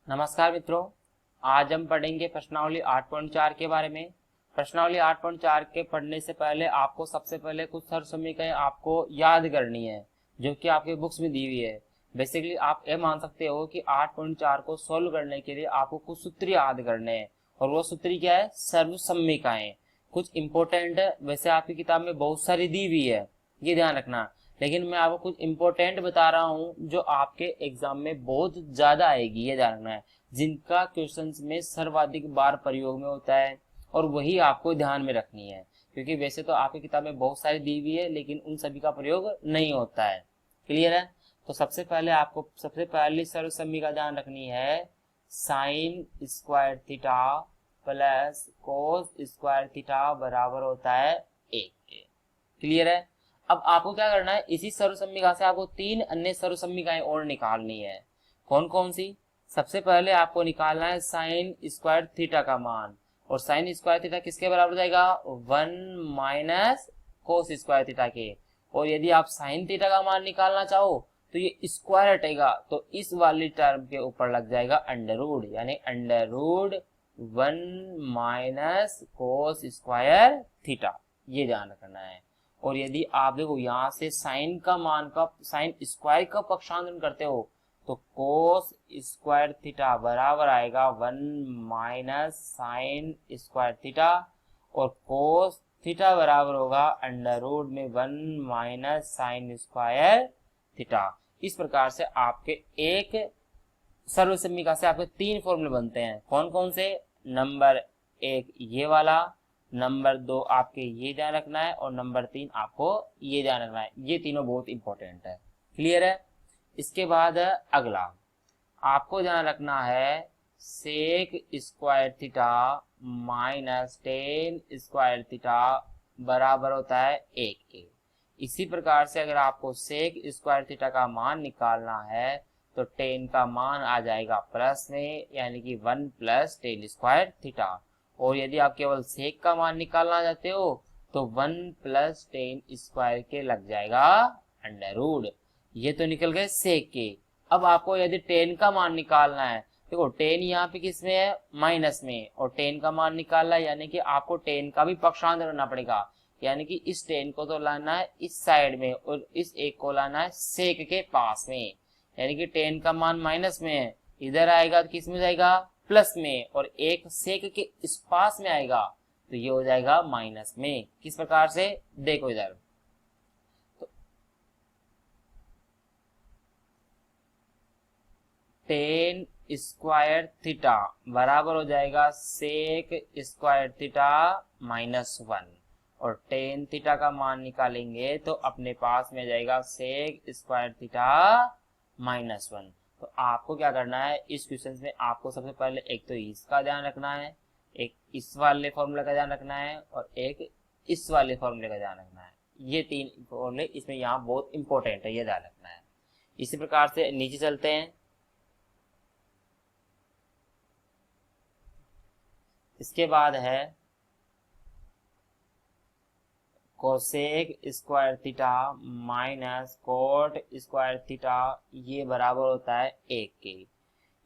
नमस्कार मित्रों, आज हम पढ़ेंगे प्रश्नावली 8.4 के बारे में। प्रश्नावली 8.4 के पढ़ने से पहले आपको सबसे पहले कुछ सर्व समीकरण आपको याद करनी है, जो कि आपके बुक्स में दी हुई है। बेसिकली आप ये मान सकते हो कि 8.4 को सोल्व करने के लिए आपको कुछ सूत्र याद करने हैं, और वो सूत्र क्या है? सर्व समीकरण। कुछ इंपॉर्टेंट है, वैसे आपकी किताब में बहुत सारी दी हुई है, ये ध्यान रखना, लेकिन मैं आपको कुछ इंपॉर्टेंट बता रहा हूँ जो आपके एग्जाम में बहुत ज्यादा आएगी, ये ध्यान रखना है, जिनका क्वेश्चंस में सर्वाधिक बार प्रयोग में होता है, और वही आपको ध्यान में रखनी है। क्योंकि वैसे तो आपकी किताब में बहुत सारी दी हुई है, लेकिन उन सभी का प्रयोग नहीं होता है। क्लियर है? तो सबसे पहले आपको सबसे पहली सर्व समीकरण का ध्यान रखनी है, sine square theta plus cos square theta बराबर होता है 1 के। क्लियर है? अब आपको क्या करना है, इसी सर्व समीकरण से आपको तीन अन्य सर्व समीकरणें और निकालनी है। कौन कौन सी? सबसे पहले आपको निकालना है साइन स्क्वायर थीटा का मान, और साइन स्क्वायर थीटा किसके बराबर हो जाएगा? 1 माइनस कोस स्क्वायर थीटा के। और यदि आप साइन थीटा का मान निकालना चाहो तो ये स्क्वायर हटेगा, तो इस वाली टर्म के ऊपर लग जाएगा अंडर रूट, यानी under root 1 minus cos square theta, ये ध्यान रखना है। और यदि आप देखो यहाँ से साइन का मान का साइन स्क्वायर का पक्षांतरण करते हो तो कोस स्क्वायर थीटा बराबर आएगा 1 माइनस साइन स्क्वायर थीटा, और कोस थीटा बराबर होगा अंडर रूट में 1 माइनस साइन स्क्वायर थीटा। इस प्रकार से आपके एक सर्व समीकरण से आपके तीन फॉर्मूले बनते हैं। कौन कौन से? नंबर एक ये वाला, नंबर दो आपके ये ध्यान रखना है, और नंबर तीन आपको ये ध्यान रखना है। ये तीनों बहुत इंपॉर्टेंट है। क्लियर है? इसके बाद अगला आपको ध्यान रखना है, sec square theta minus tan square theta बराबर होता है 1 के। इसी प्रकार से अगर आपको सेक स्क्वायर थीटा का मान निकालना है तो टेन का मान आ जाएगा प्लस में, यानी कि 1 प्लस टेन स्क्वायर थीटा। और यदि आप केवल सेक का मान निकालना चाहते हो तो 1 प्लस टेन स्क्वायर के लग जाएगा अंडर रूट। ये तो निकल गए सेक के। अब आपको यदि टेन का मान निकालना है, देखो टेन यहाँ पे किस में है? माइनस में, और टेन का मान निकालना है, यानी कि आपको टेन का भी पक्षांतर करना पड़ेगा, यानी कि इस टेन को तो लाना है इस साइड में, और इस एक को लाना है सेक के पास में। यानी कि टेन का मान माइनस में है, इधर आएगा तो किस में जाएगा? प्लस में, और एक सेक के इस पास में आएगा तो ये हो जाएगा माइनस में। किस प्रकार से? देखो इधर, टेन स्क्वायर थीटा बराबर हो जाएगा सेक स्क्वायर थीटा माइनस 1, और टेन थीटा का मान निकालेंगे तो अपने पास में जाएगा सेक स्क्वायर थीटा माइनस 1। तो आपको क्या करना है, इस क्वेश्चन में आपको सबसे पहले एक तो इसका ध्यान रखना है, एक इस वाले फॉर्मूला का ध्यान रखना है, और एक इस वाले फॉर्मूले का ध्यान रखना है। ये तीन फॉर्मूले इसमें यहाँ बहुत इंपॉर्टेंट है, ये ध्यान रखना है। इसी प्रकार से नीचे चलते हैं। इसके बाद है cosec square theta minus cot square theta, ये बराबर होता है 1 के।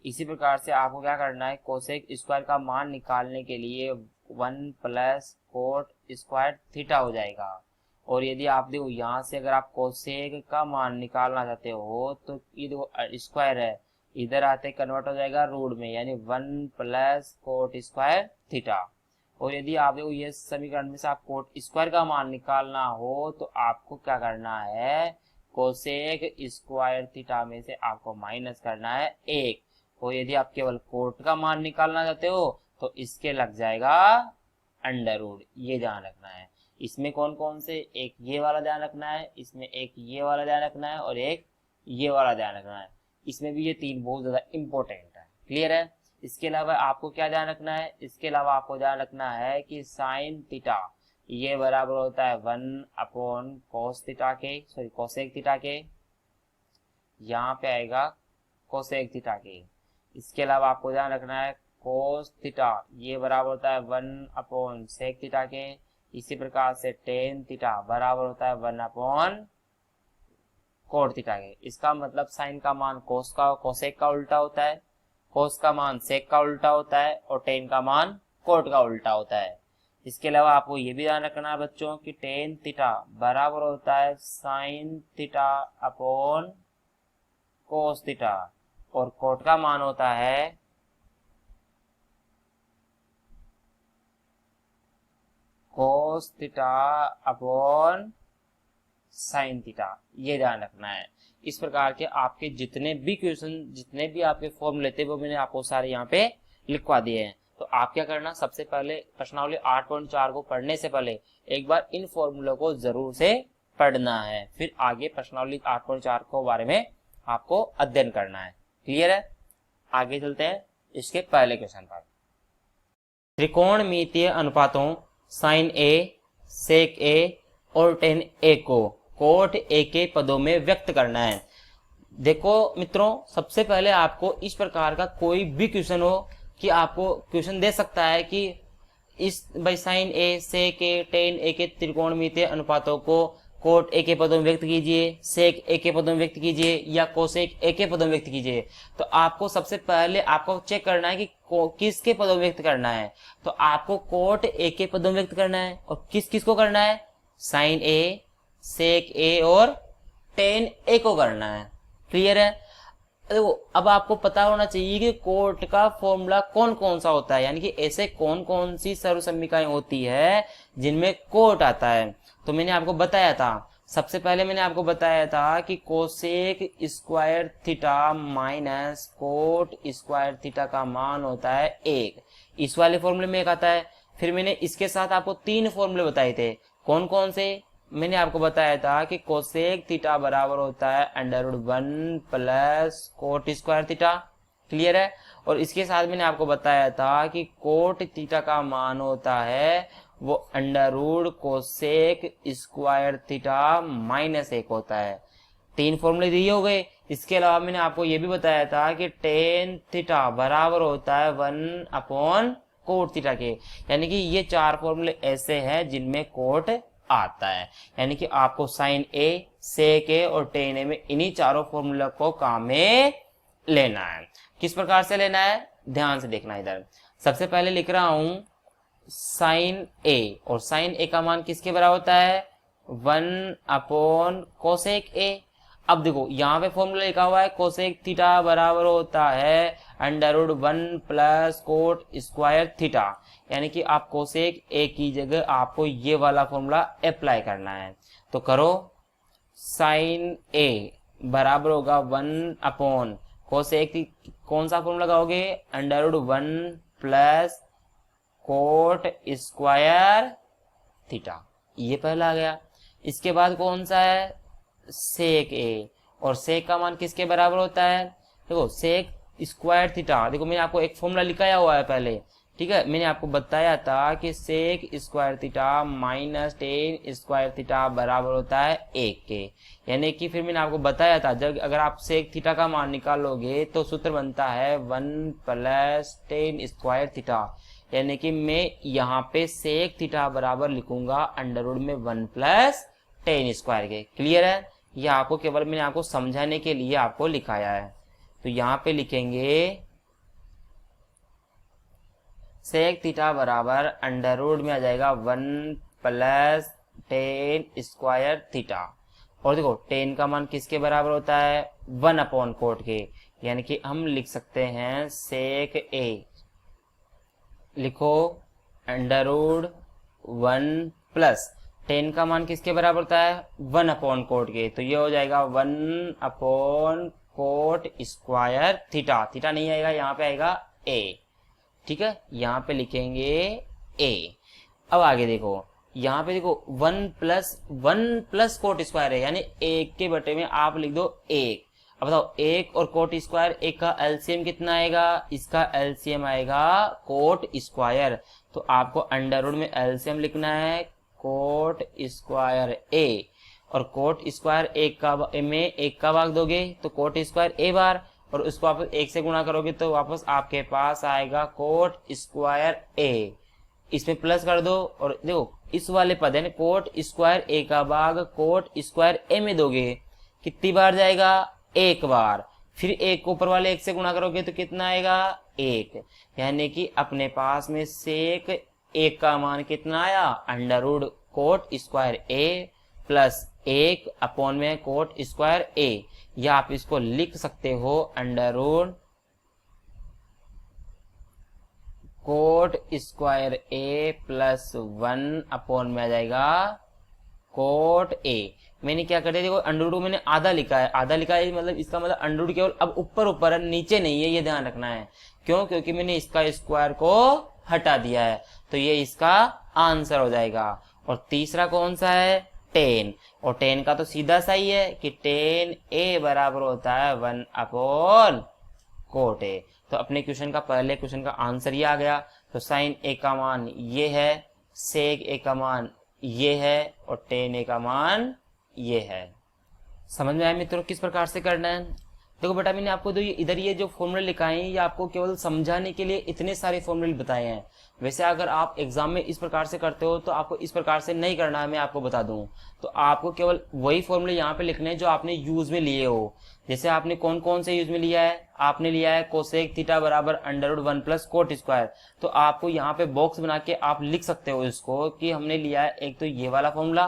इसी प्रकार से आपको क्या करना है, कोसेक स्क्वायर का मान निकालने के लिए 1 प्लस कोट स्क्वायर थीटा हो जाएगा। और यदि आप देखो यहाँ से अगर आप कोसेक का मान निकालना चाहते हो तो ये देखो स्क्वायर है, इधर आते कन्वर्ट हो जाएगा रूट में, यानी 1 प्लस कोट स्क्वायर थीटा। और यदि आप देखो ये समीकरण में से आप कोट स्क्वायर का मान निकालना हो तो आपको क्या करना है, कोसेक स्क्वायर थीटा में से आपको माइनस करना है 1। और यदि आप केवल कोट का मान निकालना चाहते हो तो इसके लग जाएगा अंडर रूट, ये ध्यान रखना है। इसमें कौन कौन से? एक ये वाला ध्यान रखना है, इसमें एक ये वाला ध्यान रखना है, और एक ये वाला ध्यान रखना है। इसमें भी ये तीन बहुत ज्यादा इंपॉर्टेंट है। क्लियर है? इसके अलावा आपको क्या ध्यान रखना है? इसके अलावा आपको ध्यान रखना है कि साइन थीटा ये बराबर होता है 1 अपॉन कोस थीटा के, सॉरी कोसेक थीटा के, यहाँ पे आएगा कोसेक थीटा के। इसके अलावा आपको ध्यान रखना है कोस थीटा ये बराबर होता है 1 अपॉन सेक थीटा के। इसी प्रकार से टेन थीटा बराबर होता है 1 अपॉन कोट थीटा के। इसका मतलब साइन का मान कोस का कोसेक का उल्टा होता है, कोस का मान सेक का उल्टा होता है और टेन का मान कोट का उल्टा होता है। इसके अलावा आपको ये भी ध्यान रखना है बच्चों कि टेन थीटा बराबर होता है sine theta upon cos theta और कोट का मान होता है cos theta upon sine theta. ये ध्यान रखना है। इस प्रकार के आपके जितने भी क्वेश्चन, जितने भी आपके फॉर्मूले थे वो मैंने आपको सारे यहाँ पे लिखवा दिए हैं। तो आप क्या करना, सबसे पहले प्रश्नावली 8.4 को पढ़ने से पहले एक बार इन फॉर्मूलों को जरूर से पढ़ना है, फिर आगे प्रश्नावली 8.4 को बारे में आपको अध्ययन करना है। क्लियर है? आगे चलते हैं इसके पहले क्वेश्चन पर। त्रिकोणमितीय अनुपातों साइन ए, सेक ए और टेन ए को कोट ए के पदों में व्यक्त करना है। देखो मित्रों, सबसे पहले आपको इस प्रकार का कोई भी क्वेश्चन हो कि आपको क्वेश्चन दे सकता है कि इस भाई साइन ए, सेक ए, टेन ए के त्रिकोणमितीय अनुपातों को कोट ए के पदों में व्यक्त कीजिए, सेक ए के पदों में व्यक्त कीजिए या कोसेक ए के पदों में व्यक्त कीजिए। तो आपको सबसे पहले आपको चेक करना है कि किसके पदों में व्यक्त करना है। तो आपको कोट ए के पदों में व्यक्त करना है और किस किस को करना है, साइन ए, सेक ए और टेन ए को करना है। क्लियर है? देखो, अब आपको पता होना चाहिए कि कोट का फॉर्मूला कौन कौन सा होता है, यानी कि ऐसे कौन कौन सी सर्वसम्मिकाएं होती है जिनमें कोट आता है। तो मैंने आपको बताया था, सबसे पहले मैंने आपको बताया था कि cosec square theta minus cot square theta का मान होता है 1। इस वाले फॉर्मूले में एक आता है। फिर मैंने इसके साथ आपको 3 फॉर्मूले बताए थे। कौन कौन से? मैंने आपको बताया था कि कोसेक थीटा बराबर होता है √1 plus cot square theta. Clear है? और इसके साथ मैंने आपको बताया था कि कोट थीटा का मान होता है वो √ कोसेक स्क्वायर थीटा -1 होता है। 3 फॉर्मूले दिए हो गए। इसके अलावा मैंने आपको ये भी बताया था कि टेन थीटा बराबर होता है 1 अपॉन कोट थीटा के, यानी कि ये 4 फॉर्मूले ऐसे हैं जिनमें कोट आता है। यानी कि आपको साइन ए, सेक ए और टेन ए में इन्हीं चारों फॉर्मूला को काम में लेना है। किस प्रकार से लेना है, ध्यान से देखना। इधर सबसे पहले लिख रहा हूं साइन ए, और साइन ए का मान किसके बराबर होता है, 1 अपॉन कोसेक ए। अब देखो यहाँ पे फॉर्मूला लिखा हुआ है कोसेक थीटा बराबर होता है √1 प्लस कोट स्क्वायर थीटा, यानी कि आप कोसेक ए की जगह आपको ये वाला फॉर्मूला अप्लाई करना है। तो करो, साइन ए बराबर होगा 1 अपॉन कोसेक, कौन सा फॉर्मूला लगाओगे, √1 प्लस कोट स्क्वायर थीटा, ये पहला आ गया। इसके बाद कौन सा है, सेक ए, और सेक का मान किसके बराबर होता है, देखो सेक स्क्वायर थीटा। देखो मैंने आपको एक फॉर्मूला लिखाया हुआ है पहले, ठीक है। मैंने आपको बताया था कि sec square theta minus tan square theta बराबर होता है 1 के, यानी कि फिर मैंने आपको बताया था जब अगर आप सेक थीटा का मान निकालोगे तो सूत्र बनता है 1 प्लस टेन स्क्वायर थीटा, यानी कि मैं यहाँ पे सेक थीटा बराबर लिखूंगा √ में 1 प्लस टेन स्क्वायर के। क्लियर है? यह आपको केवल मैंने आपको समझाने के लिए आपको लिखाया है। तो यहाँ पे लिखेंगे सेक थीटा बराबर √ में आ जाएगा 1 प्लस टेन स्क्वायर थीटा, और देखो टेन का मान किसके बराबर होता है, 1 अपॉन कोट के, यानी कि हम लिख सकते हैं सेक ए, लिखो √1 प्लस टेन का मान किसके बराबर होता है, 1 अपॉन कोट के, तो ये हो जाएगा 1 upon coat square theta. Theta नहीं आएगा, यहाँ पे आएगा ए, ठीक है। यहाँ पे लिखेंगे ए। अब आगे देखो, यहाँ पे देखो 1 प्लस कोट स्क्वायर है, यानी 1 के बटे में आप लिख दो 1। अब बताओ 1 और कोट स्क्वायर, 1 का एलसीएम कितना आएगा, इसका एलसीएम आएगा कोट स्क्वायर, तो आपको √ में एलसीएम लिखना है कोट स्क्वायर ए, और कोट स्क्वायर 1 का भाग दोगे तो कोट स्क्वायर ए बार, और उसको वापस 1 से गुणा करोगे तो वापस आपके पास आएगा कोट स्क्वायर ए। इसमें प्लस कर दो, और देखो इस वाले पद है कोट स्क्वायर ए का भाग कोट स्क्वायर ए में दोगे कितनी बार जाएगा, 1 बार। फिर एक को ऊपर वाले एक से गुणा करोगे तो कितना आएगा, एक। यानी कि अपने पास में सेक एक का मान कितना आया, अंडर रूट कोट स्क्वायर ए प्लस एक अपॉन में कोट स्क्वायर ए, या आप इसको लिख सकते हो अंडर रूट कोट स्क्वायर ए प्लस 1 अपॉन में आ जाएगा कोट ए। मैंने क्या कर दिया, देखो अंडर रूट मैंने आधा लिखा है, आधा लिखा है मतलब इसका मतलब अंडर रूट केवल अब ऊपर ऊपर है, नीचे नहीं है, ये ध्यान रखना है। क्यों, क्योंकि मैंने इसका स्क्वायर को हटा दिया है, तो ये इसका आंसर हो जाएगा। और तीसरा कौन सा है, 10, और 10 का तो सीधा सा ही है कि 10 ए बराबर होता है 1 अपॉन कोट ए। तो अपने क्वेश्चन का पहले क्वेश्चन का आंसर ये आ गया। तो साइन ए का मान ये है, सेक ए का मान ये है, और 10 ए का मान ये है। समझ में आया मित्रों किस प्रकार से करना है। देखो बेटा मैंने आपको जो इधर ये जो फॉर्मूले लिखाए हैं ये आपको केवल समझाने के लिए इतने सारे फॉर्मूले बताए हैं। वैसे अगर आप एग्जाम में इस प्रकार से करते हो तो आपको इस प्रकार से नहीं करना है, मैं आपको बता दूं। तो आपको केवल वही फॉर्मूले यहाँ पे लिखने हैं जो आपने यूज में लिए हो। जैसे आपने कौन कौन से यूज में लिया है, आपने लिया है कोसेक थीटा बराबर under root 1 plus cot square. तो आपको यहाँ पे बॉक्स बना के आप लिख सकते हो इसको कि हमने लिया है एक तो ये वाला फॉर्मूला,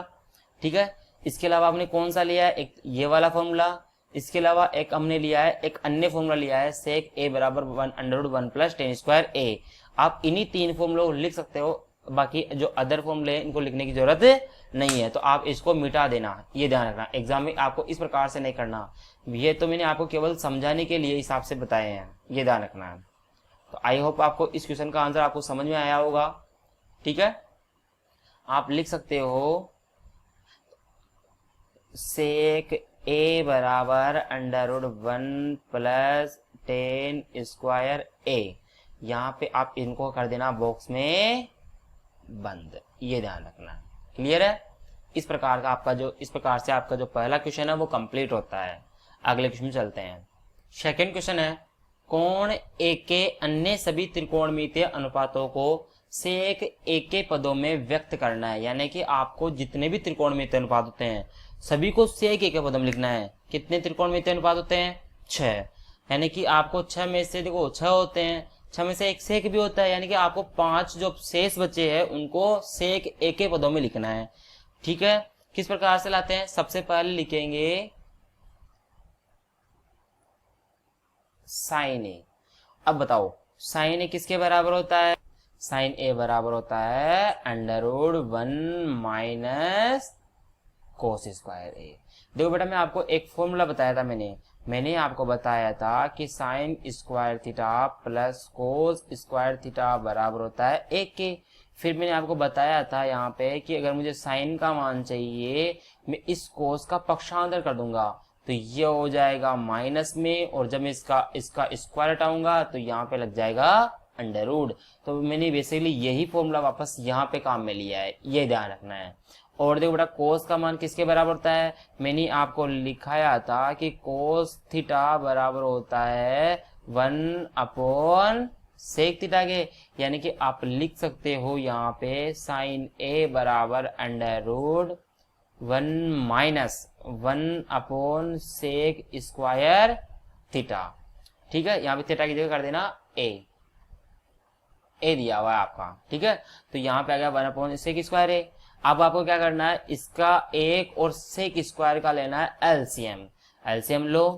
ठीक है। इसके अलावा आपने कौन सा लिया है, एक ये वाला फॉर्मूला। इसके अलावा एक हमने लिया है, एक अन्य फॉर्मूला लिया है सेक ए बराबर 1 अंडर रूट 1 प्लस 10 स्क्वायर ए। आप इन्हीं 3 फॉर्मूलों को लिख सकते हो, बाकी जो अदर फॉर्मूले हैं इनको लिखने की जरूरत नहीं है। तो आप इसको मिटा देना, ये ध्यान रखना। एग्जाम में आपको इस प्रकार से नहीं करना, ये तो मैंने आपको केवल समझाने के लिए हिसाब से बताए हैं, ये ध्यान रखना है। तो आई होप आपको इस क्वेश्चन का आंसर आपको समझ में आया होगा, ठीक है। आप लिख सकते हो सेक ए बराबर अंडर रूट 1 प्लस 10 स्क्वायर ए। यहाँ पे आप इनको कर देना बॉक्स में बंद, ये ध्यान रखना। क्लियर है। इस प्रकार से आपका जो पहला क्वेश्चन है वो कंप्लीट होता है। अगले क्वेश्चन में चलते हैं। सेकंड क्वेश्चन है, कोण ए के अन्य सभी त्रिकोणमितीय अनुपातों को सेक ए के पदों में व्यक्त करना है। यानी कि आपको जितने भी त्रिकोणमितीय अनुपात होते हैं सभी को सेक ए के पदों में लिखना है। कितने त्रिकोणमितीय अनुपात होते हैं, 6। यानी कि आपको 6 में से देखो 6 होते हैं, 6 में से एक सेक भी होता है, यानी कि आपको 5 जो शेष बचे हैं उनको सेक ए के पदों में लिखना है, ठीक है। किस प्रकार से लाते हैं, सबसे पहले लिखेंगे साइन ए। अब बताओ साइन ए किसके बराबर होता है, साइन ए बराबर होता है under root 1 minus cos square A. देखो बेटा मैं आपको एक फॉर्मूला बताया था, मैंने आपको बताया था कि sine square theta plus cos square theta बराबर होता है 1 के। फिर मैंने आपको बताया था यहाँ पे कि अगर मुझे साइन का मान चाहिए मैं इस कोस का पक्षांतर कर दूंगा तो ये हो जाएगा माइनस में, और जब मैं इसका स्क्वायर हटाऊंगा तो यहाँ पे लग जाएगा अंडर रूट। तो मैंने बेसिकली यही फॉर्मूला वापस यहाँ पे काम में लिया है, ये ध्यान रखना है। और देखो बेटा कोस का मान किसके बराबर होता है, मैंने आपको लिखाया था कि कोस थीटा बराबर होता है 1 अपॉन सेक थीटा के। यानी कि आप लिख सकते हो यहाँ पे साइन ए बराबर under root 1 minus 1 upon sec square theta, ठीक है। यहाँ पे थीटा की जगह कर देना ए दिया हुआ है आपका, ठीक है। तो यहाँ पे आ गया 1 अपॉन सेक स्क्वायर ए। अब आपको क्या करना है, इसका एक और सेक स्क्वायर का लेना है एलसीएम लो।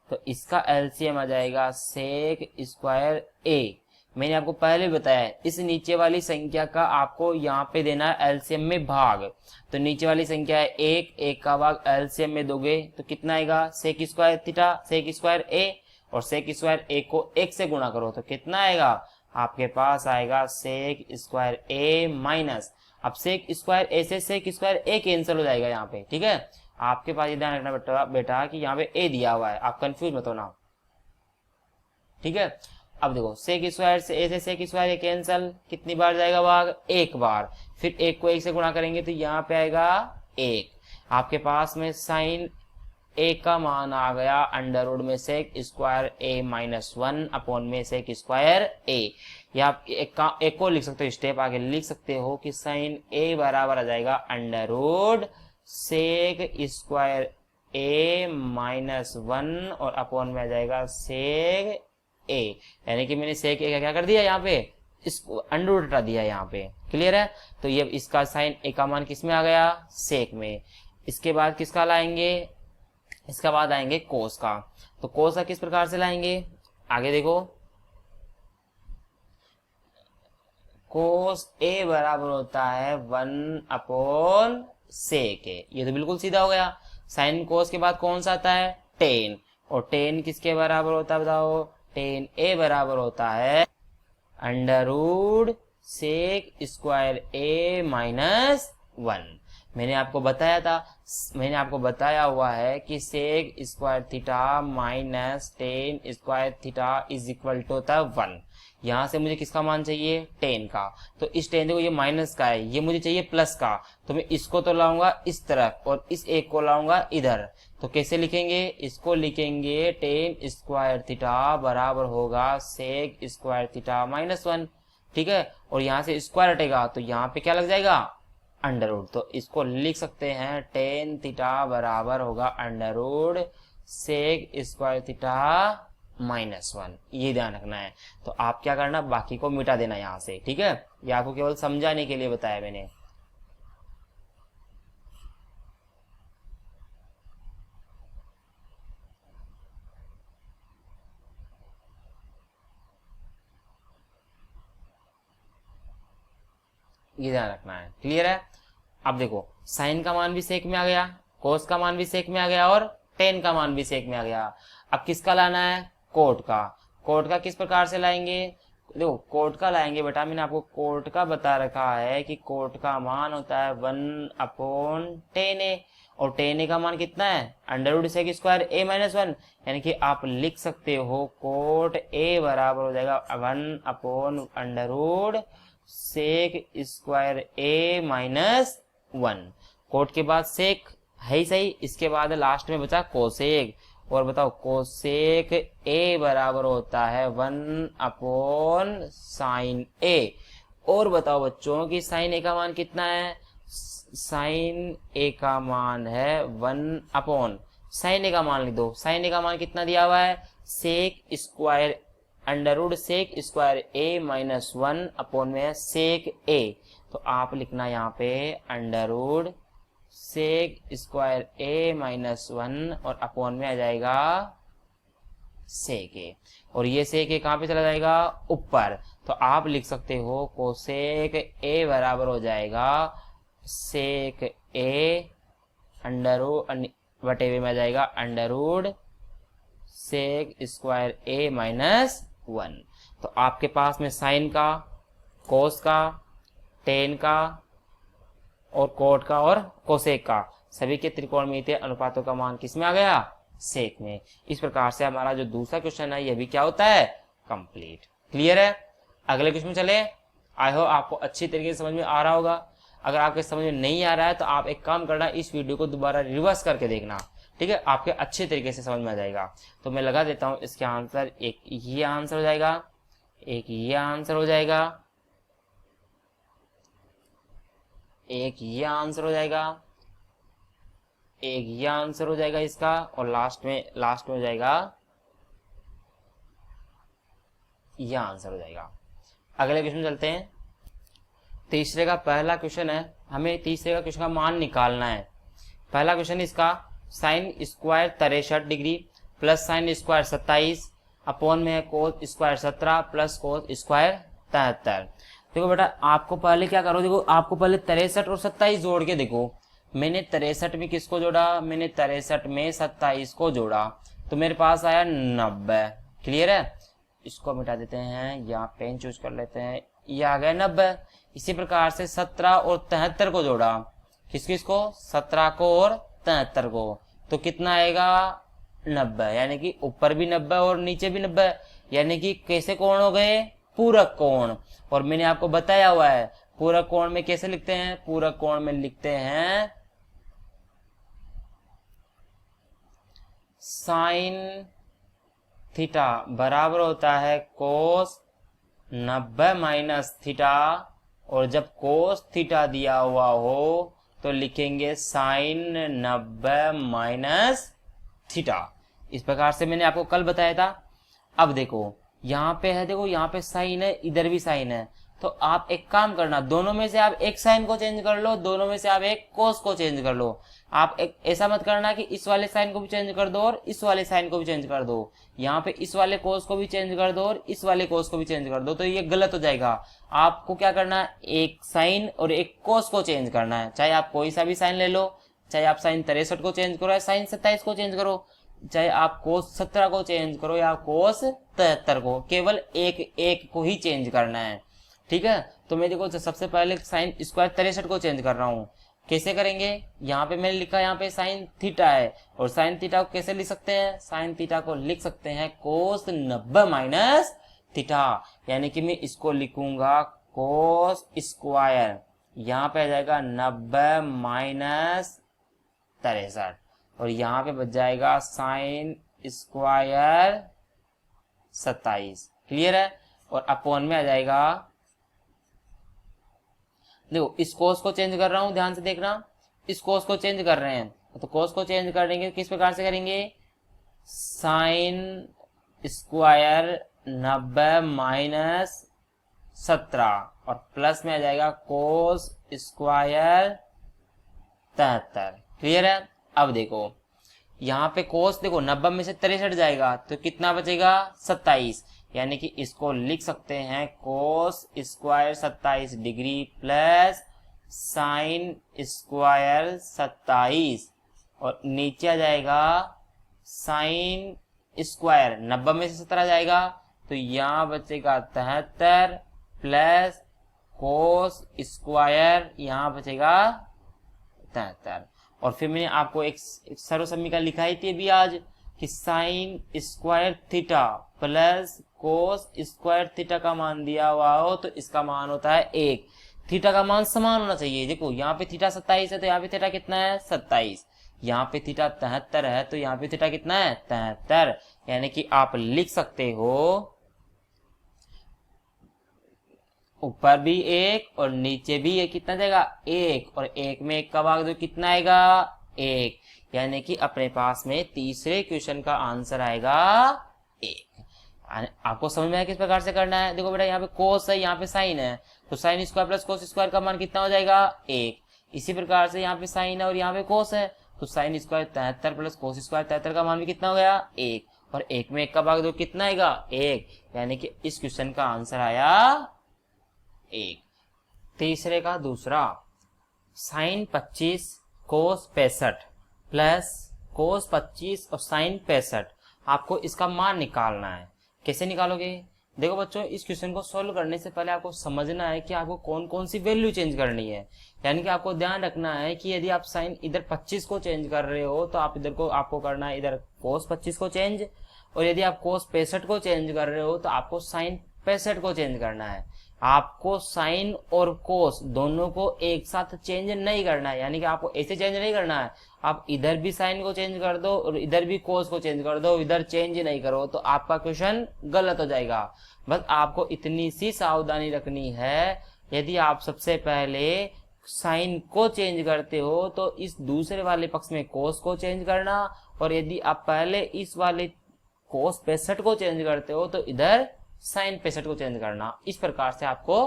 तो इसका एलसीएम आ जाएगा सेक स्क्वायर ए। मैंने आपको पहले बताया इस नीचे वाली संख्या का आपको यहाँ पे देना है एलसीएम में भाग। तो नीचे वाली संख्या है 1 का भाग एलसीएम में दोगे तो कितना आएगा, sec square theta sec square A, और सेक स्क्वायर ए को 1 से गुणा करो तो कितना आएगा, आपके पास आएगा सेक स्क्वायर ए माइनस। अब सेक स्क्वायर ए से सेक स्क्वायर ए कैंसिल हो जाएगा यहाँ पे, ठीक है। आपके पास ये ध्यान रखना बेटा कि यहाँ पे ए दिया हुआ है, आप कंफ्यूज मत होना, ठीक है। अब देखो सेक स्क्वायर से ए सेक स्क्वायर ए कैंसिल, कितनी बार जाएगा भाग, 1 बार। फिर 1 को 1 से गुणा करेंगे तो यहाँ पे आएगा 1। आपके पास में साइन ए का मान आ गया अंडर रूट में सेक स्क्वायर ए माइनस 1 अपॉन में सेक स्क्वायर ए। या आप एक को लिख सकते हो, स्टेप आगे लिख सकते हो कि साइन ए बराबर आ जाएगा under root sec square A minus 1 और अपॉन में आ जाएगा सेक ए, यानी कि मैंने सेक ए का क्या कर दिया यहाँ पे, इसको अंडर रूट हटा दिया यहाँ पे। क्लियर है? तो ये इसका साइन ए का मान किस में आ गया, सेक में। इसके बाद किसका लाएंगे, इसका बाद आएंगे कोस का। तो कोस का किस प्रकार से लाएंगे, आगे देखो, कोस ए बराबर होता है 1 अपॉन सेक ए। ये तो बिल्कुल सीधा हो गया। साइन कोस के बाद कौन सा आता है, टेन, और टेन किसके बराबर होता है बताओ, टेन ए बराबर होता है under root sec square A minus 1। मैंने आपको बताया था, मैंने आपको बताया हुआ है कि sec square theta minus tan square theta is equal to होता है 1। यहाँ से मुझे किसका मान चाहिए, टेन का। तो इस टेन देखो ये माइनस का है, ये मुझे चाहिए प्लस का, तो मैं इसको तो लाऊंगा इस तरफ और इस एक को लाऊंगा इधर। तो कैसे लिखेंगे, इसको लिखेंगे टेन स्क्वायर थीटा बराबर होगा सेक स्क्वायर थीटा माइनस 1। ठीक है, और यहाँ से स्क्वायर हटेगा तो यहाँ पे क्या लग जाएगा, अंडर रूट। तो इसको लिख सकते हैं टेन थीटा बराबर होगा under root sec square theta minus 1। ये ध्यान रखना है। तो आप क्या करना, बाकी को मिटा देना यहाँ से। ठीक है, ये आपको केवल समझाने के लिए बताया मैंने। ये ध्यान रखना है। क्लियर है? अब देखो साइन का मान भी सेक में आ गया, कोस का मान भी सेक में आ गया और टेन का मान भी सेक में आ गया। अब किसका लाना है, कोट का। कोट का किस प्रकार से लाएंगे, देखो कोट का लाएंगे बेटा, मैंने आपको कोट का बता रखा है कि कोट का मान होता है 1 अपॉन टेन ए, और टेन ए का मान कितना है, under root sec square A minus 1। यानी कि आप लिख सकते हो कोट ए बराबर हो जाएगा 1 upon under root sec square A minus 1। Cot के बाद सेक है ही सही, इसके बाद लास्ट में बचा कोसेक। और बताओ कोसेक ए बराबर होता है 1 अपॉन साइन ए। और बताओ बच्चों कि साइन ए का मान कितना है, साइन ए का मान है 1 अपॉन, साइन ए का मान लिख दो, साइन ए का मान कितना दिया हुआ है, sec square under root sec square A minus 1 upon में है सेक ए। तो आप लिखना यहाँ पे under root sec square A minus 1 और अपॉन में आ जाएगा सेक ए, और ये सेक ए कहाँ पे चला जाएगा, ऊपर। तो आप लिख सकते हो कोसेक ए बराबर हो जाएगा सेक ए अंडर रूट बटे में आ जाएगा under root sec square A minus 1। तो आपके पास में साइन का, कोस का, टेन का और कोट का और कोसेक का सभी के त्रिकोणमितीय अनुपातों का मान किस में आ गया, सेक में। इस प्रकार से हमारा जो दूसरा क्वेश्चन है यह भी क्या होता है, कंप्लीट। क्लियर है? अगले क्वेश्चन में चले। आई होप आपको अच्छी तरीके से समझ में आ रहा होगा। अगर आपके समझ में नहीं आ रहा है तो आप एक काम करना, इस वीडियो को दोबारा रिवर्स करके देखना। ठीक है, आपके अच्छे तरीके से समझ में आ जाएगा। तो मैं लगा देता हूं इसके आंसर, एक ये आंसर हो जाएगा, एक ये आंसर हो जाएगा, एक ये आंसर हो जाएगा, एक ये आंसर हो जाएगा इसका, और लास्ट में हो जाएगा ये आंसर हो जाएगा। अगले क्वेश्चन चलते हैं। तीसरे का पहला क्वेश्चन है, हमें तीसरे का क्वेश्चन का मान निकालना है। पहला क्वेश्चन इसका sine square 63 degree plus sine square 27 upon में है cos square 17 plus cos square 73। देखो बेटा आपको पहले क्या करो, देखो आपको पहले 63 और 27 जोड़ के देखो। मैंने 63 में किसको जोड़ा, मैंने 63 में 27 को जोड़ा, तो मेरे पास आया 90। क्लियर है? इसको मिटा देते हैं, यहाँ पेन चूज कर लेते हैं, ये आ गया 90। इसी प्रकार से 17 और 73 को जोड़ा, किस किस को, 17 को और 73 को, तो कितना आएगा 90। यानी कि ऊपर भी 90 और नीचे भी 90, यानी कि कैसे कोण हो गए, पूरक कोण। और मैंने आपको बताया हुआ है पूरक कोण में कैसे लिखते हैं, पूरक कोण में लिखते हैं साइन थीटा बराबर होता है कोस 90 माइनस थीटा, और जब कोस थीटा दिया हुआ हो तो लिखेंगे साइन 90 माइनस थीटा। इस प्रकार से मैंने आपको कल बताया था। अब देखो यहाँ पे है, देखो यहाँ पे साइन है, इधर भी साइन है, तो आप एक काम करना, दोनों में से आप एक साइन को चेंज कर लो, दोनों में से आप एक कोस को चेंज कर लो। आप एक ऐसा मत करना कि इस वाले साइन को भी चेंज कर दो और इस वाले साइन को भी चेंज कर दो, यहाँ पे इस वाले कोस को भी चेंज कर दो और इस वाले कोस को भी चेंज कर दो, तो ये गलत हो जाएगा। आपको क्या करना है, एक साइन और एक कोस को चेंज करना है। चाहे आप कोई सा भी साइन ले लो, चाहे आप साइन 63 को चेंज करो या साइन 27 को चेंज करो, चाहे आप कोस 17 को चेंज करो या कोस 73 को, केवल एक को ही चेंज करना है। ठीक है, तो मैं देखो सबसे पहले साइन स्क्वायर 63 को चेंज कर रहा हूँ। कैसे करेंगे, यहाँ पे मैंने लिखा, यहाँ पे साइन थीटा है, और साइन थीटा को कैसे लिख सकते हैं, साइन थीटा को लिख सकते हैं कोस 90 माइनस थीटा, यानी कि मैं इसको लिखूंगा कोस स्क्वायर, यहाँ पे आ जाएगा 90 माइनस 63, और यहाँ पे बच जाएगा साइन स्क्वायर 27। क्लियर है, और अपॉन में आ जाएगा, देखो इस कोस को चेंज कर रहा हूं, ध्यान से देखना, इस कोस को चेंज कर रहे हैं, तो कोस को चेंज करेंगे किस प्रकार से करेंगे, साइन स्क्वायर 90 माइनस 17 और प्लस में आ जाएगा कोस स्क्वायर 73। क्लियर है। अब देखो यहाँ पे कोस, देखो 90 में से 63 जाएगा तो कितना बचेगा, 27, यानी कि इसको लिख सकते हैं cos square 27 degree plus sine square 27, और नीचे आ जाएगा साइन स्क्वायर, 90 में से 17 जाएगा तो यहाँ बचेगा 73 प्लस कोस स्क्वायर, यहाँ बचेगा 73। और फिर मैंने आपको एक सर्वसम्मिका लिखाई थी अभी आज कि sine square theta plus cos square theta का मान दिया हुआ हो तो इसका मान होता है 1। थीटा का मान समान होना चाहिए। देखो यहाँ पे थीटा 27 है तो यहाँ पे थीटा कितना है, 27। यहाँ पे थीटा 73 है तो यहाँ पे थीटा कितना है, 73। यानी कि आप लिख सकते हो ऊपर भी 1 और नीचे भी ये कितना जाएगा, 1, और 1 में 1 का भाग दो कितना आएगा, 1, यानी कि अपने पास में तीसरे क्वेश्चन का आंसर आएगा 1। आपको समझ में आया किस प्रकार से करना है। देखो बेटा यहाँ पे कोस है, यहाँ पे साइन है, तो sine square plus cos square का मान कितना हो जाएगा, 1। इसी प्रकार से यहाँ पे साइन है और यहाँ पे कोस है, तो sine square 73 plus cos square 73 का मान भी कितना हो गया, 1, और 1 में 1 का भाग दो कितना आएगा, 1, यानी कि इस क्वेश्चन का आंसर आया 1। तीसरे का दूसरा, साइन 25 कोस 65 प्लस कोस 25 और साइन 65, आपको इसका मान निकालना है। कैसे निकालोगे, देखो बच्चों इस क्वेश्चन को सॉल्व करने से पहले आपको समझना है कि आपको कौन कौन सी वैल्यू चेंज करनी है। यानी कि आपको ध्यान रखना है कि यदि आप साइन इधर 25 को चेंज कर रहे हो तो आप इधर को आपको करना है इधर कोस 25 को चेंज, और यदि आप कोस 65 को चेंज कर रहे हो तो आपको साइन 65 को चेंज करना है। आपको साइन और कोस दोनों को एक साथ चेंज नहीं करना है, यानी कि आपको ऐसे चेंज नहीं करना है आप इधर भी साइन को चेंज कर दो और इधर भी कोस को चेंज कर दो, इधर चेंज नहीं करो तो आपका क्वेश्चन गलत हो जाएगा। बस आपको इतनी सी सावधानी रखनी है, यदि आप सबसे पहले साइन को चेंज करते हो तो इस दूसरे वाले पक्ष में कोस को चेंज करना, और यदि आप पहले इस वाले कोस 65 को चेंज करते हो तो इधर साइन 65 को चेंज करना। इस प्रकार से आपको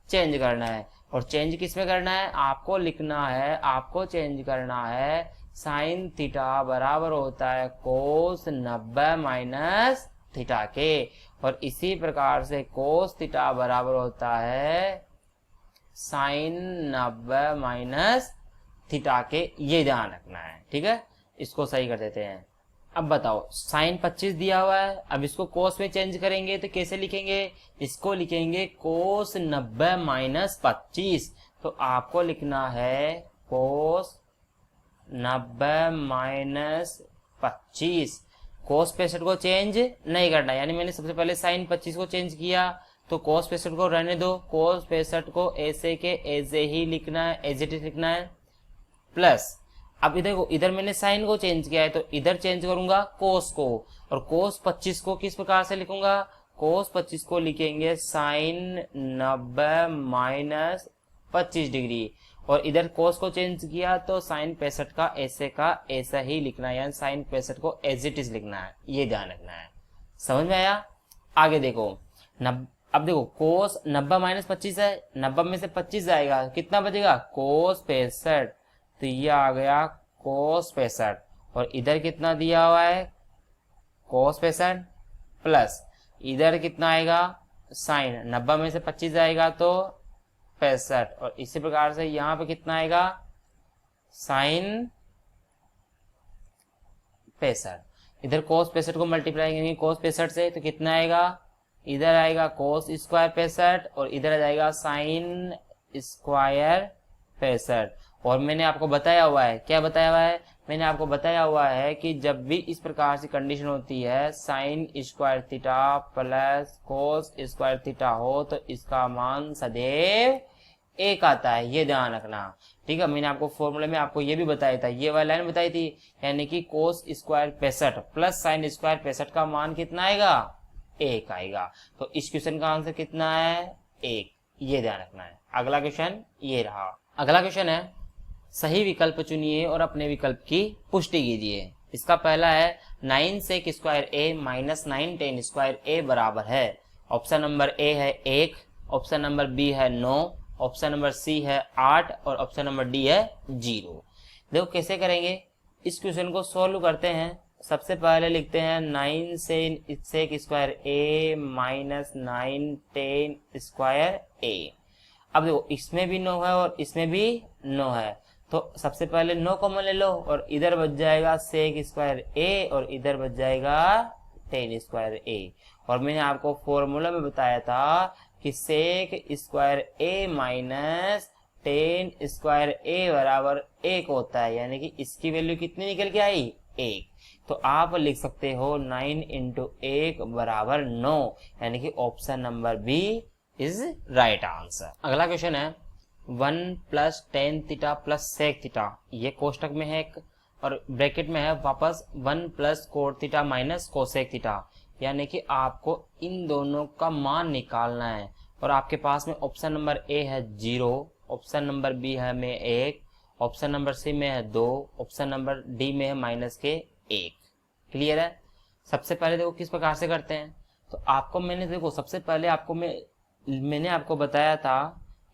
चेंज करना है। और चेंज किस में करना है, आपको लिखना है, आपको चेंज करना है साइन थीटा बराबर होता है कोस 90 माइनस थीटा के, और इसी प्रकार से कोस थीटा बराबर होता है साइन 90 माइनस थीटा के। ये ध्यान रखना है, ठीक है। इसको सही कर देते हैं। अब बताओ साइन 25 दिया हुआ है, अब इसको कोस में चेंज करेंगे तो कैसे लिखेंगे, इसको लिखेंगे कोस 90 माइनस 25। तो आपको लिखना है कोस 90 माइनस 25। कोस 65 को चेंज नहीं करना, यानी मैंने सबसे पहले साइन 25 को चेंज किया तो कोस 65 को रहने दो, कोस 65 को ऐसे के ऐसे ही लिखना है, एज इट इज लिखना है, प्लस अब देखो इधर मैंने साइन को चेंज किया है तो इधर चेंज करूंगा कोस को, और कोस 25 को किस प्रकार से लिखूंगा, कोस 25 को लिखेंगे साइन 90 माइनस 25 डिग्री, और इधर कोस को चेंज किया तो साइन 65 का ऐसा ही लिखना है, यानी साइन 65 को एज इट इज लिखना है, ये ध्यान रखना है। समझ में आया? आगे देखो अब देखो कोस 90 माइनस 25 है, 90 में से 25 जाएगा, कितना बचेगा? कोस 65, तो ये आ गया कोस 65, और इधर कितना दिया हुआ है? कोस 65 प्लस इधर कितना आएगा? साइन 90 में से 25 जाएगा तो 65, और इसी प्रकार से यहां पे कितना आएगा? साइन 65। इधर कोस 65 को मल्टीप्लाई करेंगे कोस 65 से तो कितना आएगा? इधर आएगा कोस स्क्वायर 65 और इधर आ जाएगा साइन स्क्वायर 65। और मैंने आपको बताया हुआ है, क्या बताया हुआ है? मैंने आपको बताया हुआ है कि जब भी इस प्रकार से कंडीशन होती है sine square theta plus cos square theta हो तो इसका मान सदैव 1 आता है, ये ध्यान रखना। ठीक है, मैंने आपको फॉर्मूले में आपको ये भी बताया था, ये वाली लाइन बताई थी, यानी कि cos square 65 plus sine square 65 का मान कितना आएगा? 1 आएगा। तो इस क्वेश्चन का आंसर कितना है? 1, ये ध्यान रखना है। अगला क्वेश्चन ये रहा। अगला क्वेश्चन है, सही विकल्प चुनिए और अपने विकल्प की पुष्टि कीजिए। इसका पहला है 9 सेक square A minus 9 ten square ए बराबर है। ऑप्शन नंबर ए है 1, ऑप्शन नंबर बी है 9, ऑप्शन नंबर सी है 8 और ऑप्शन नंबर डी है 0। देखो कैसे करेंगे, इस क्वेश्चन को सोल्व करते हैं। सबसे पहले लिखते हैं 9 सेक square A minus 9 ten square ए। अब देखो इसमें भी 9 है और इसमें भी 9 है, तो सबसे पहले 9 कॉमन ले लो और इधर बच जाएगा सेक स्क्वायर ए और इधर बच जाएगा टेन स्क्वायर ए। और मैंने आपको फॉर्मूला में बताया था कि sec square A minus tan square ए बराबर 1 होता है, यानी कि इसकी वैल्यू कितनी निकल के आई? 1। तो आप लिख सकते हो 9 इंटू 1 बराबर 9, यानी कि option number B is right answer. अगला क्वेश्चन है 1 plus tan theta plus sec theta, ये कोष्टक में है और ब्रैकेट में है वापस 1 plus cot theta minus cosec theta, यानी कि आपको इन दोनों का मान निकालना है। और आपके पास में ऑप्शन नंबर ए है 0, ऑप्शन नंबर बी है में 1, ऑप्शन नंबर सी में है 2, ऑप्शन नंबर डी में है माइनस के 1। क्लियर है? सबसे पहले देखो किस प्रकार से करते हैं। तो आपको मैंने देखो सबसे पहले आपको मैंने आपको बताया था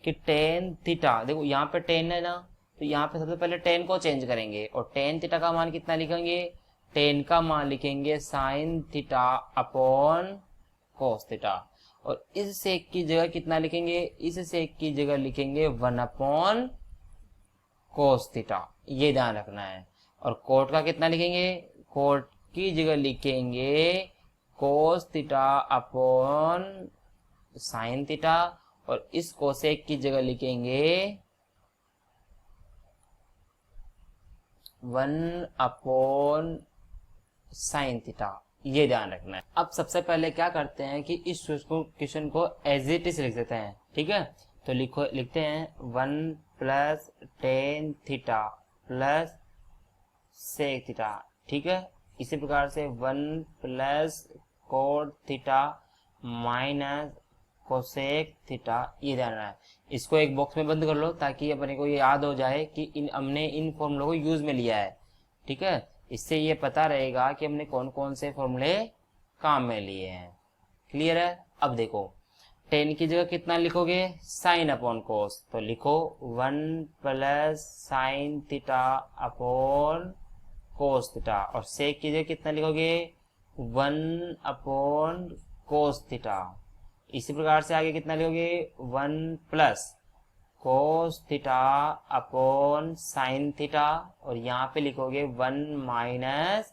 कि टेन थीटा, देखो यहाँ पे टेन है ना, तो यहाँ पे सबसे पहले टेन को चेंज करेंगे और टेन थीटा का मान कितना लिखेंगे? टेन का मान लिखेंगे sine theta upon cos theta, और इस सेक की जगह कितना लिखेंगे? इस सेक की जगह लिखेंगे 1 अपॉन कोस थीटा, ये ध्यान रखना है। और कोट का कितना लिखेंगे? कोट की जगह लिखेंगे cos theta upon sine theta, और इस कोसेक की जगह लिखेंगे 1 अपॉन साइन थीटा, ये ध्यान रखना है। अब सबसे पहले क्या करते हैं कि इस क्वेश्चन को एज इट इज लिख देते हैं। ठीक है, तो लिखते हैं 1 plus tan theta plus sec theta. ठीक है, इसी प्रकार से 1 plus cot theta minus cosec theta, ये ध्यान रखना है। इसको एक बॉक्स में बंद कर लो ताकि अपने को ये याद हो जाए कि हमने इन फॉर्मूलों को यूज में लिया है। ठीक है, इससे ये पता रहेगा कि हमने कौन कौन से फॉर्मूले काम में लिए हैं। क्लियर है? अब देखो टेन की जगह कितना लिखोगे? साइन अपॉन कोस, तो लिखो 1 plus sine theta upon cos theta, और सेक की जगह कितना लिखोगे? 1 अपॉन कोस थीटा। इसी प्रकार से आगे कितना लिखोगे? 1 plus cos theta upon sine theta, और यहाँ पे लिखोगे 1 माइनस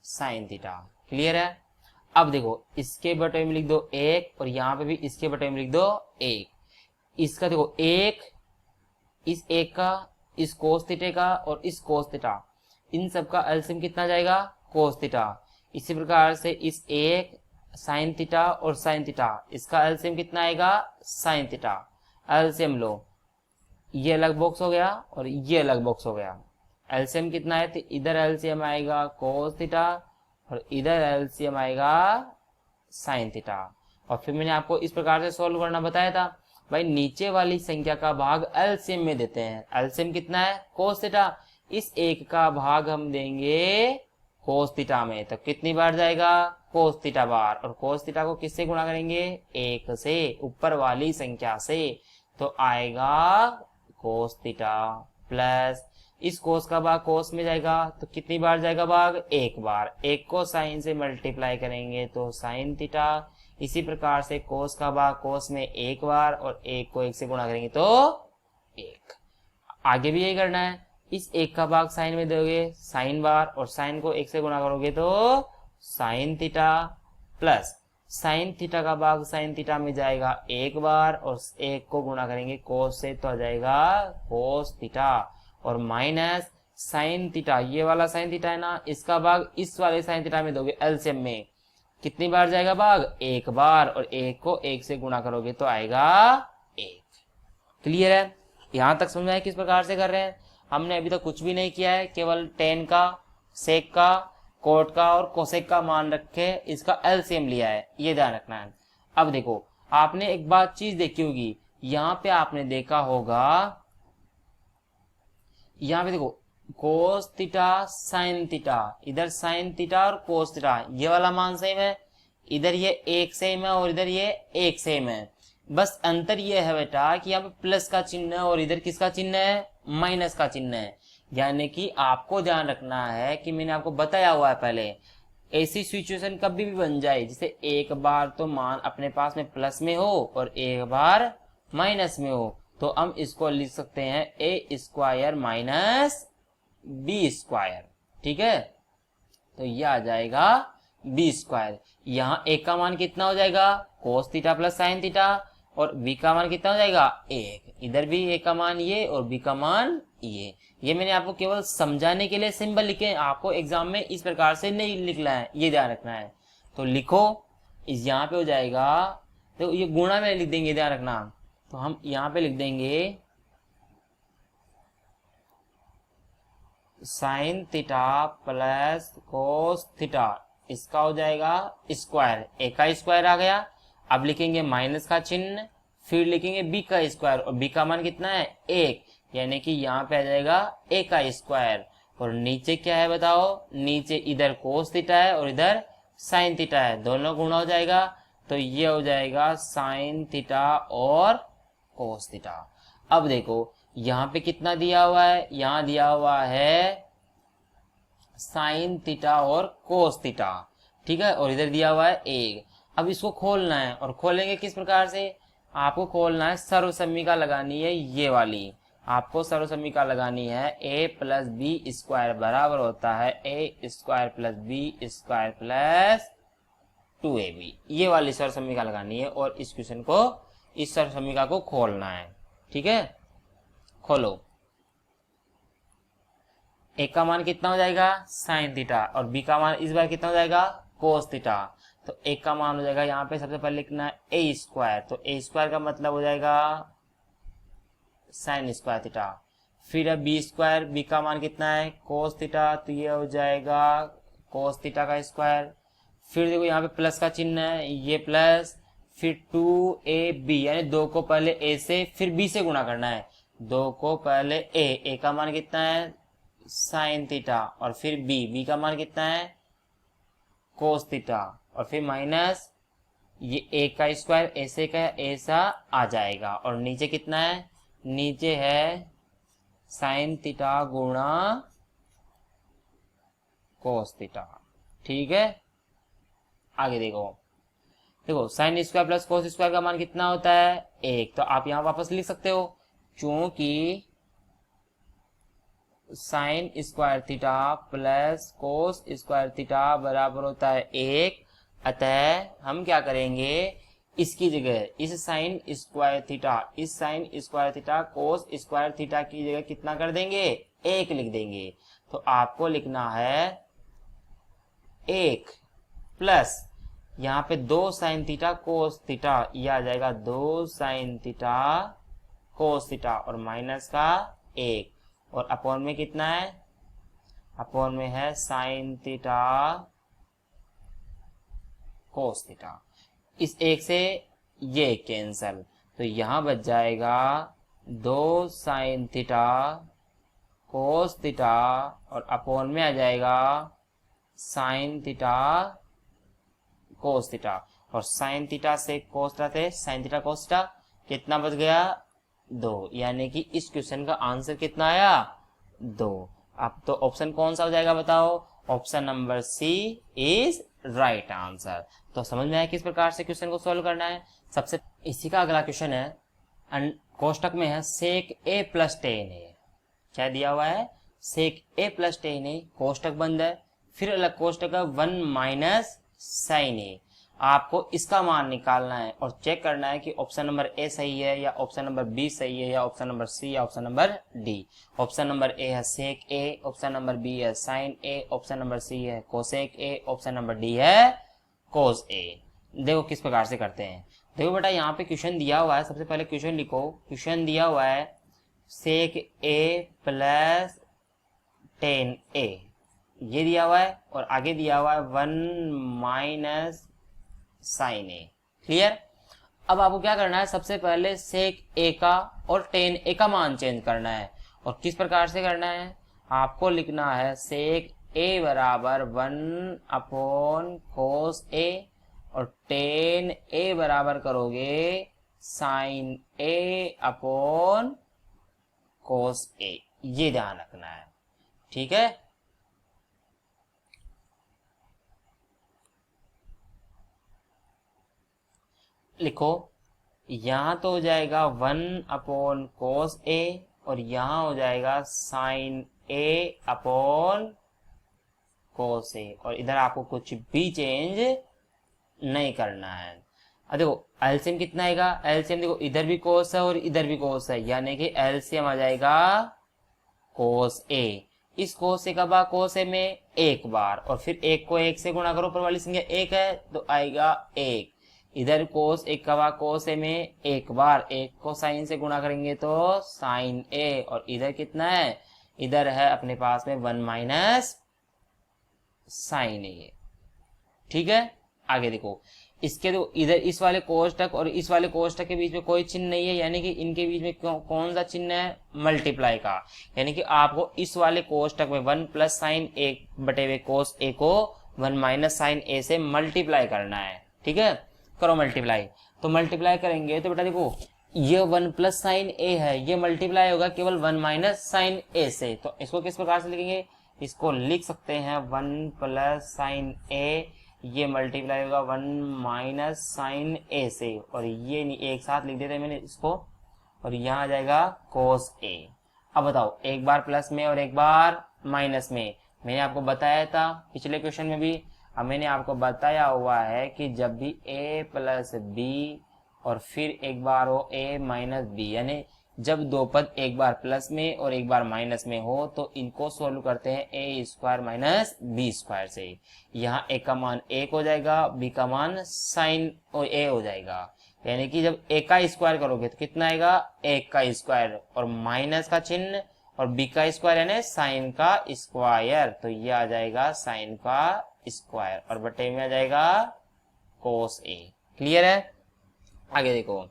साइन थीटा। क्लियर है? अब देखो इसके बटे में लिख दो 1 और यहाँ पे भी इसके बटे में लिख दो 1। इसका देखो 1, इस 1 का, इस कोस थीटा का और इस कोस थीटा, इन सब का एलसीएम कितना जाएगा? Cos theta. इसी प्रकार से इस 1 साइन थीटा और साइन थीटा, इसका एलसीएम कितना आएगा? Sine theta. एलसीएम लो, ये अलग बॉक्स हो गया और ये अलग बॉक्स हो गया। एलसीएम कितना है? तो इधर एलसीएम आएगा कोस थीटा और इधर एलसीएम आएगा साइन थीटा। और फिर मैंने आपको इस प्रकार से सॉल्व करना बताया था। भाई नीचे वाली संख्या का भाग एलसीएम में देते हैं। एलसीएम कितना है? cos theta. इस एक का भाग हम देंगे cos थीटा में, तो कितनी बार जाएगा? cos थीटा बार। और cos थीटा को किससे गुणा करेंगे? 1 से, ऊपर वाली संख्या से, तो आएगा cos थीटा प्लस इस cos का भाग cos में जाएगा, तो कितनी बार जाएगा भाग? 1 बार। 1 को sin से मल्टीप्लाई करेंगे तो sin थीटा। इसी प्रकार से cos का भाग cos में 1 बार, और 1 को 1 से गुणा करेंगे तो 1। आगे भी यही करना है। इस 1 का भाग sin में दोगे sin बार, और sin को 1 से गुणा करोगे तो sin theta plus sin theta का भाग sin थीटा में जाएगा 1 बार, और 1 को गुणा करेंगे cos से तो आ जाएगा cos थीटा, और माइनस sin थीटा, ये वाला sin थीटा है ना, इसका भाग इस वाले sin थीटा में दोगे एलसीएम में, कितनी बार जाएगा भाग? 1 बार, और 1 को 1 से गुणा करोगे तो आएगा 1। क्लियर है? यहां तक समझ आया किस प्रकार से कर रहे हैं? हमने अभी तक कुछ भी नहीं किया है, केवल tan का, sec का, cot का और cosec का मान रखे इसका एलसीएम लिया है, ये ध्यान रखना है। अब देखो, आपने एक बात चीज देखी होगी, यहाँ पे आपने देखा होगा, यहाँ पे देखो cos थीटा sin थीटा, इधर sin थीटा और cos थीटा, ये वाला मान सेम है, इधर ये 1 सेम है और इधर ये 1 सेम है। बस अंतर ये है बेटा कि यहाँ पे प्लस का चिन्ह है और इधर किसका चिन्ह है? माइनस का चिन्ह है। यानी कि आपको ध्यान रखना है कि मैंने आपको बताया हुआ है पहले, ऐसी सिचुएशन कभी भी बन जाए जिसे एक बार तो मान अपने पास में प्लस में हो और एक बार माइनस में हो, तो हम इसको लिख सकते हैं ए स्क्वायर माइनस बी स्क्वायर। ठीक है, तो ये आ जाएगा बी स्क्वायर। यहाँ ए का मान कितना हो जाएगा? Cos theta plus sine theta, और बी का मान कितना हो जाएगा? 1। इधर भी ए का मान ये और बी का मान ये मैंने आपको केवल समझाने के लिए सिंबल लिखे, आपको एग्जाम में इस प्रकार से नहीं लिखना है, ये ध्यान रखना है। तो लिखो, इस यहाँ पे हो जाएगा, तो ये गुणा में लिख देंगे, ध्यान रखना। तो हम यहाँ पे लिख देंगे sine theta plus cos theta, इसका हो जाएगा स्क्वायर, ए का स्क्वायर आ गया। अब लिखेंगे माइनस का चिन्ह, फिर लिखेंगे बी का स्क्वायर, और बी का मान कितना है? 1, यानी कि यहाँ पे आ जाएगा ए का स्क्वायर। और नीचे क्या है बताओ? नीचे इधर कोस थीटा है और इधर साइन थीटा है, दोनों गुणा हो जाएगा, तो ये हो जाएगा साइन थीटा और कोस थीटा। अब देखो यहाँ पे कितना दिया हुआ है? यहाँ दिया हुआ है साइन थीटा और कोस थीटा, ठीक है, और इधर दिया हुआ है 1। अब इसको खोलना है, और खोलेंगे किस प्रकार से? आपको खोलना है, सर्वसम्मिका लगानी है, ये वाली आपको सर्वसम्मिका लगानी है। ए प्लस बी स्क्वायर बराबर होता है A square plus B square plus 2ab, ये वाली सर्वसम्मिका लगानी है, और इस क्वेश्चन को, इस सर्वसम्मिका को खोलना है। ठीक है, खोलो। ए का मान कितना हो जाएगा? साइन थीटा, और बी का मान इस बार कितना हो जाएगा? Cos theta. तो ए का मान हो जाएगा, यहाँ पे सबसे पहले लिखना है ए स्क्वायर, तो ए स्क्वायर का मतलब हो जाएगा साइन स्क्वायर थीटा। फिर अब बी स्क्वायर, बी का मान कितना है? कोस थीटा, तो ये हो जाएगा कोस थीटा का स्क्वायर। फिर देखो यहाँ पे प्लस का चिन्ह है, ये प्लस, फिर 2ab, यानी 2 को पहले a से फिर b से गुणा करना है। 2 को पहले a का मान कितना है? साइन थीटा, और फिर b का मान कितना है? कोस थीटा, और फिर माइनस ये a का स्क्वायर, ऐसे का ऐसा आ जाएगा, और नीचे कितना है? नीचे है साइन थीटा गुणा कोस थीटा। ठीक है, आगे देखो sine square plus cos square का मान कितना होता है? 1। तो आप यहां वापस लिख सकते हो, क्योंकि sine square theta plus cos square theta बराबर होता है 1। अतः हम क्या करेंगे, इसकी जगह इस sine square theta cos square theta की जगह कितना कर देंगे? 1 लिख देंगे। तो आपको लिखना है 1 प्लस यहाँ पे 2 साइन थीटा कोस थीटा, यह आ जाएगा 2 साइन थीटा कोस थीटा, और माइनस का 1, और अपॉन में कितना है? अपॉन में है साइन थीटा कोस थीटा। इस 1 से ये कैंसल, तो यहाँ बच जाएगा 2 साइन थीटा कोस थीटा और अपॉन में आ जाएगा साइन थीटा कोस थीटा, और साइन थीटा से कोस थीटा थे साइन थीटा कोस थीटा, कितना बच गया 2, यानी कि इस क्वेश्चन का आंसर कितना आया 2। अब तो ऑप्शन कौन सा हो जाएगा बताओ, option number C is right answer. तो समझ में आया किस प्रकार से क्वेश्चन को सॉल्व करना है। सबसे इसी का अगला क्वेश्चन है, कोष्टक में है सेक ए प्लस टेन ए, क्या दिया हुआ है सेक ए प्लस टेन ए, कोष्टक बंद है, फिर अलग कोष्टक है 1 माइनस साइन ए। आपको इसका मान निकालना है और चेक करना है कि ऑप्शन नंबर ए सही है या ऑप्शन नंबर बी सही है या ऑप्शन नंबर सी या option number D. Option number A है सेक ए, ऑप्शन नंबर बी है साइन ए, ऑप्शन नंबर सी है कोसेक ए, ऑप्शन नंबर डी है कोस ए। देखो किस प्रकार से करते हैं। देखो बेटा यहाँ पे क्वेश्चन दिया हुआ है, सबसे पहले क्वेश्चन लिखो। क्वेश्चन दिया हुआ है सेक ए प्लस टेन ए, ये दिया हुआ है, और आगे दिया हुआ है 1 माइनस साइन ए। क्लियर। अब आपको क्या करना है, सबसे पहले सेक ए का और टेन ए का मान चेंज करना है। और किस प्रकार से करना है, आपको लिखना है सेक ए बराबर 1 अपॉन कोस ए और टेन ए बराबर करोगे साइन ए अपॉन कोस ए, ये ध्यान रखना है। ठीक है, लिखो यहां तो हो जाएगा 1 अपॉन कोस ए और यहां हो जाएगा साइन ए अपॉन कोस ए, और इधर आपको कुछ भी चेंज नहीं करना है। अब देखो एलसीएम कितना आएगा, एलसीएम देखो इधर भी कोस है और इधर भी कोस है, यानी कि एलसीएम आ जाएगा कोस ए। इस कोस ए का बार कोस ए में एक बार, और फिर एक को एक से गुणा करो, ऊपर वाली संख्या एक है तो आएगा एक। इधर कोस एक का बार कोस ए में एक बार, एक को साइन से गुणा करेंगे तो साइन ए, और इधर कितना है, इधर है अपने पास में 1 माइनस साइन ए। ठीक है, आगे देखो इसके दो इधर इस वाले कोष्टक और इस वाले कोष्टक के बीच में कोई चिन्ह नहीं है, यानी कि इनके बीच में कौन सा चिन्ह है, मल्टीप्लाई का। यानी कि आपको इस वाले कोष्टक में 1 प्लस साइन ए बटे हुए कोस ए को 1 माइनस साइन ए से मल्टीप्लाई करना है। ठीक है, करो मल्टीप्लाई। तो मल्टीप्लाई करेंगे तो बेटा देखो ये 1 प्लस साइन ए है, ये मल्टीप्लाई होगा केवल 1 माइनस साइन ए से। तो इसको किस प्रकार से लिखेंगे, इसको लिख सकते हैं 1 प्लस साइन ए, ये मल्टीप्लाई होगा 1 माइनस साइन ए से, और ये एक साथ लिख देते हैं मैंने इसको, और यहाँ आ जाएगा कोस ए। अब बताओ एक बार प्लस में और एक बार माइनस में, मैंने आपको बताया था पिछले क्वेश्चन में भी। अब मैंने आपको बताया हुआ है कि जब भी a प्लस बी और फिर एक बार हो a माइनस बी, यानी जब दो पद एक बार प्लस में और एक बार माइनस में हो तो इनको सोल्व करते हैं ए स्क्वायर माइनस बी स्क्वायर से। यहाँ a का मान 1 हो जाएगा, b का मान साइन a हो जाएगा, यानी कि जब a का स्क्वायर करोगे तो कितना आएगा 1 का स्क्वायर और माइनस का चिन्ह और b का स्क्वायर यानी साइन का स्क्वायर, तो ये आ जाएगा साइन का स्क्वायर और बटे में आ जाएगा कोस ए। क्लियर है, आगे देखो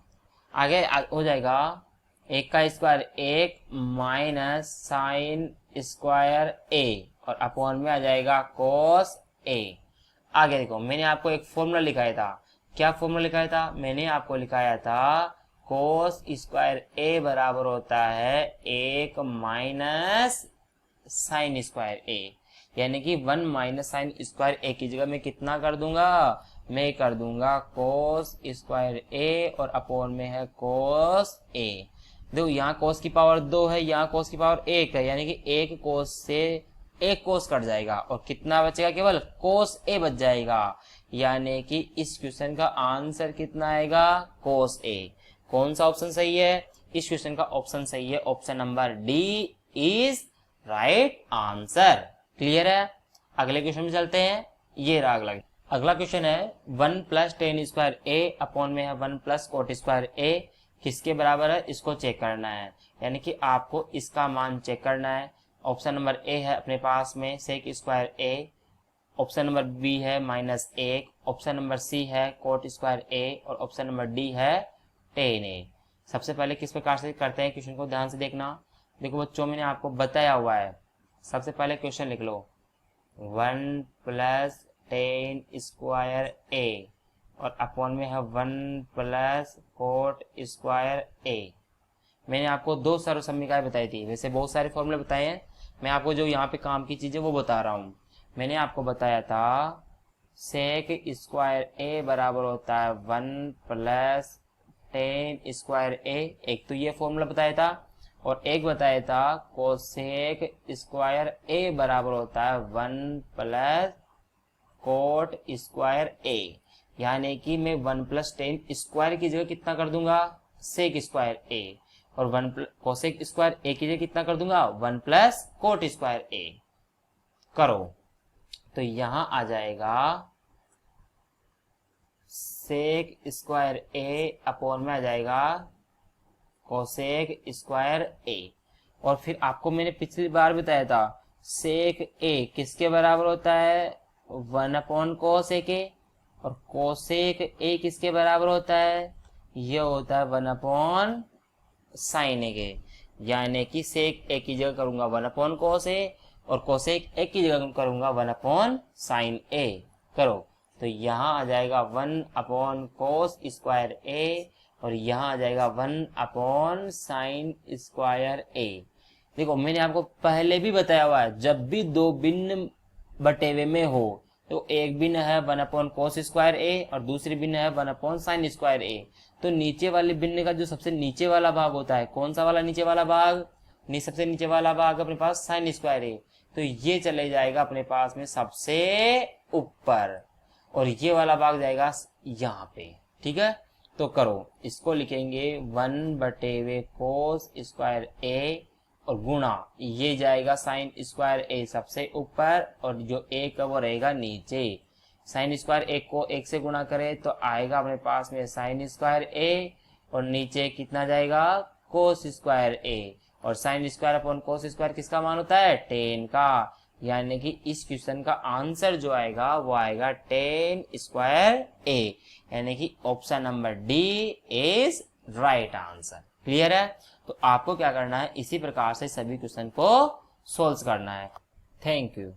आगे हो जाएगा 1 का square 1 minus sine square A और अपॉन में आ जाएगा कोस ए। आगे देखो मैंने आपको एक फॉर्मूला लिखाया था, क्या फॉर्मूला लिखाया था, मैंने आपको लिखाया था कोस स्क्वायर ए बराबर होता है 1 माइनस साइन स्क्वायर ए, यानी कि 1 माइनस साइन स्क्वायर ए की जगह मैं कितना कर दूंगा, मैं कर दूंगा कोस स्क्वायर ए और अपॉन में है कोस ए। देखो यहाँ कोस की पावर 2 है, यहाँ कोस की पावर 1 है, यानी कि एक कोस से एक कोस कट जाएगा और कितना बचेगा, केवल कोस ए बच जाएगा, यानी कि इस क्वेश्चन का आंसर कितना आएगा कोस ए। कौन सा ऑप्शन सही है, इस क्वेश्चन का ऑप्शन सही है, option number D is right answer. Clear है, अगले क्वेश्चन में चलते हैं। ये रहा अगला क्वेश्चन है 1 प्लस टेन स्क्वायर ए अपॉन में है 1 प्लस कोट स्क्वायर ए, किसके बराबर है इसको चेक करना है, यानी कि आपको इसका मान चेक करना है। ऑप्शन नंबर ए है अपने पास में सेक स्क्वायर ए, ऑप्शन नंबर बी है -1, ऑप्शन नंबर सी है कोट स्क्वायर ए और ऑप्शन नंबर डी है टेन ए। सबसे पहले किस प्रकार से करते हैं क्वेश्चन को ध्यान से देखना। देखो बच्चों, मैंने आपको बताया हुआ है। सबसे पहले क्वेश्चन लिख लो 1 + 10 स्क्वायर ए और अपॉन में है 1 + कोट स्क्वायर ए। मैंने आपको 2 सर्वसम्मिकाएं बताई थी, वैसे बहुत सारे फॉर्मूले बताए हैं, मैं आपको जो यहाँ पे काम की चीज़ें वो बता रहा हूँ। मैंने आपको बताया था सेक स्क्वायर ए बराबर होता है 1 + 10 स्क्वायर ए, एक तो ये फॉर्मूला बताया था, और एक बताया था कोसेक स्क्वायर ए बराबर होता है 1 + कोट स्क्वायर ए। यानी कि मैं 1 + 10 स्क्वायर की जगह कितना कर दूंगा, सेक स्क्वायर ए, और 1 कोसेक स्क्वायर ए की जगह कितना कर दूंगा, 1 + कोट स्क्वायर ए। करो तो यहां आ जाएगा सेक स्क्वायर ए अपॉन में आ जाएगा कोसेक स्क्वायर ए। और फिर आपको मैंने पिछली बार बताया था सेक ए किसके बराबर होता है, 1/कोसेक ए, और कोसेक ए किसके बराबर होता है, ये होता है 1/साइन ए। यानी कि सेक ए की जगह करूंगा 1/कोस ए, और कोसेक ए की जगह करूंगा 1/साइन ए। करो तो यहाँ आ जाएगा 1/कोस स्क्वायर ए, और यहाँ आ जाएगा 1/साइन स्क्वायर ए। देखो मैंने आपको पहले भी बताया हुआ है, जब भी दो भिन्न बटेवे में हो तो एक भिन्न है 1/कोस स्क्वायर ए और दूसरी भिन्न है 1/साइन स्क्वायर ए, तो नीचे वाले भिन्न का जो सबसे नीचे वाला भाग होता है, कौन सा वाला नीचे वाला भाग, सबसे नीचे वाला भाग अपने पास साइन स्क्वायर ए, तो ये चले जाएगा अपने पास में सबसे ऊपर, और ये वाला भाग जाएगा यहाँ पे। ठीक है, तो करो इसको लिखेंगे 1/कोस स्क्वायर ए और गुणा ये जाएगा साइन स्क्वायर ए सबसे ऊपर, और जो ए का वो रहेगा नीचे। साइन स्क्वायर ए को 1 से गुणा करें तो आएगा अपने पास में साइन स्क्वायर ए, और नीचे कितना जाएगा, कोस स्क्वायर ए, और sine square upon cos square किसका मान होता है, 10 का। यानी कि इस क्वेश्चन का आंसर जो आएगा वो आएगा 10 स्क्वायर ए, यानी कि option number D is right answer. Clear है? तो आपको क्या करना है, इसी प्रकार से सभी क्वेश्चन को सोल्व करना है। Thank you.